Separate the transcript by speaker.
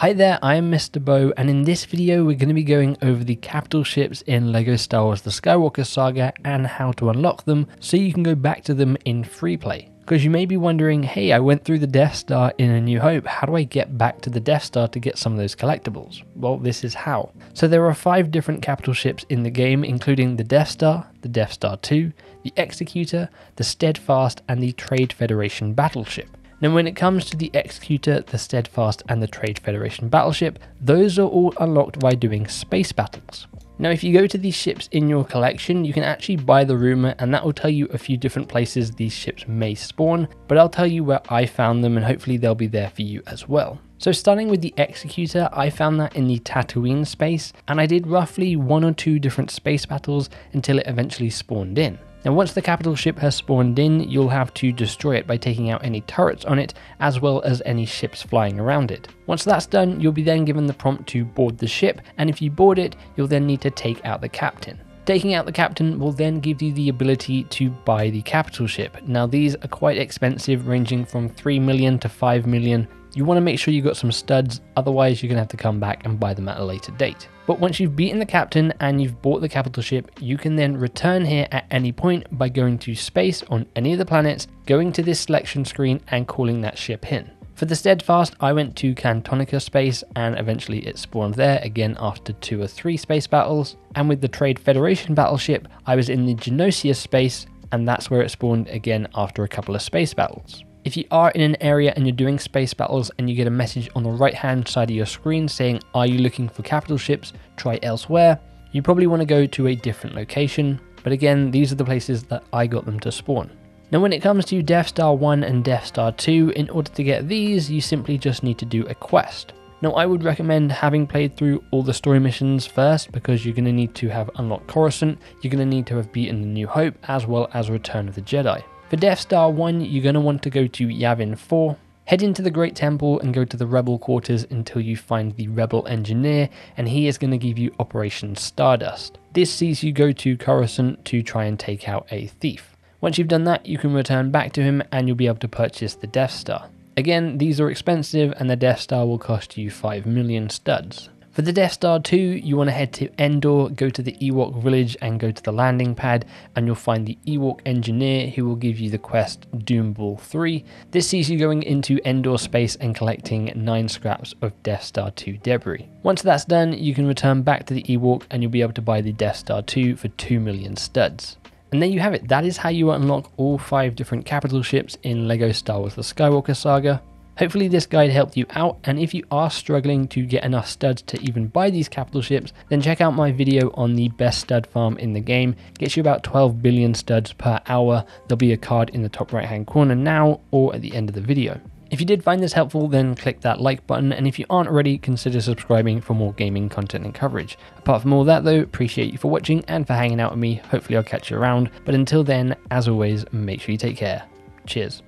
Speaker 1: Hi there, I am Mr. Bo, and in this video we're going to be going over the capital ships in LEGO Star Wars The Skywalker Saga and how to unlock them so you can go back to them in free play. Because you may be wondering, hey, I went through the Death Star in A New Hope, how do I get back to the Death Star to get some of those collectibles? Well, this is how. So there are 5 different capital ships in the game, including the Death Star 2, the Executor, the Steadfast, and the Trade Federation Battleship. Now when it comes to the Executor, the Steadfast, and the Trade Federation Battleship, those are all unlocked by doing space battles. Now if you go to these ships in your collection, you can actually buy the rumour, and that will tell you a few different places these ships may spawn, but I'll tell you where I found them and hopefully they'll be there for you as well. So starting with the Executor, I found that in the Tatooine space, and I did roughly 1 or 2 different space battles until it eventually spawned in. Now once the capital ship has spawned in, you'll have to destroy it by taking out any turrets on it, as well as any ships flying around it. Once that's done, you'll be then given the prompt to board the ship, and if you board it, you'll then need to take out the captain. Taking out the captain will then give you the ability to buy the capital ship. Now these are quite expensive, ranging from 3 million to 5 million. You want to make sure you've got some studs, otherwise you're going to have to come back and buy them at a later date. But once you've beaten the captain and you've bought the capital ship, you can then return here at any point by going to space on any of the planets, going to this selection screen and calling that ship in. For the Steadfast, I went to Cantonica space and eventually it spawned there again after 2 or 3 space battles. And with the Trade Federation Battleship, I was in the Geonosis space and that's where it spawned again after a couple of space battles. If you are in an area and you're doing space battles and you get a message on the right hand side of your screen saying, are you looking for capital ships, try elsewhere, you probably want to go to a different location, but again, these are the places that I got them to spawn. Now when it comes to Death Star 1 and Death Star 2, in order to get these, you simply just need to do a quest. Now I would recommend having played through all the story missions first, because you're going to need to have unlocked Coruscant, you're going to need to have beaten The New Hope, as well as Return of the Jedi. For Death Star 1, you're going to want to go to Yavin 4, head into the Great Temple and go to the Rebel quarters until you find the Rebel Engineer, and he is going to give you Operation Stardust. This sees you go to Coruscant to try and take out a thief. Once you've done that, you can return back to him and you'll be able to purchase the Death Star. Again, these are expensive and the Death Star will cost you 5 million studs. For the Death Star 2, you want to head to Endor, go to the Ewok village and go to the landing pad, and you'll find the Ewok Engineer who will give you the quest Doom Ball 3. This sees you going into Endor space and collecting 9 scraps of Death Star 2 debris. Once that's done, you can return back to the Ewok and you'll be able to buy the Death Star 2 for 2 million studs. And there you have it, that is how you unlock all 5 different capital ships in LEGO Star Wars The Skywalker Saga. Hopefully this guide helped you out, and if you are struggling to get enough studs to even buy these capital ships, then check out my video on the best stud farm in the game. Gets you about 12 billion studs per hour. There'll be a card in the top right hand corner now or at the end of the video. If you did find this helpful, then click that like button, and if you aren't already, consider subscribing for more gaming content and coverage. Apart from all that though, appreciate you for watching and for hanging out with me. Hopefully I'll catch you around, but until then, as always, make sure you take care. Cheers.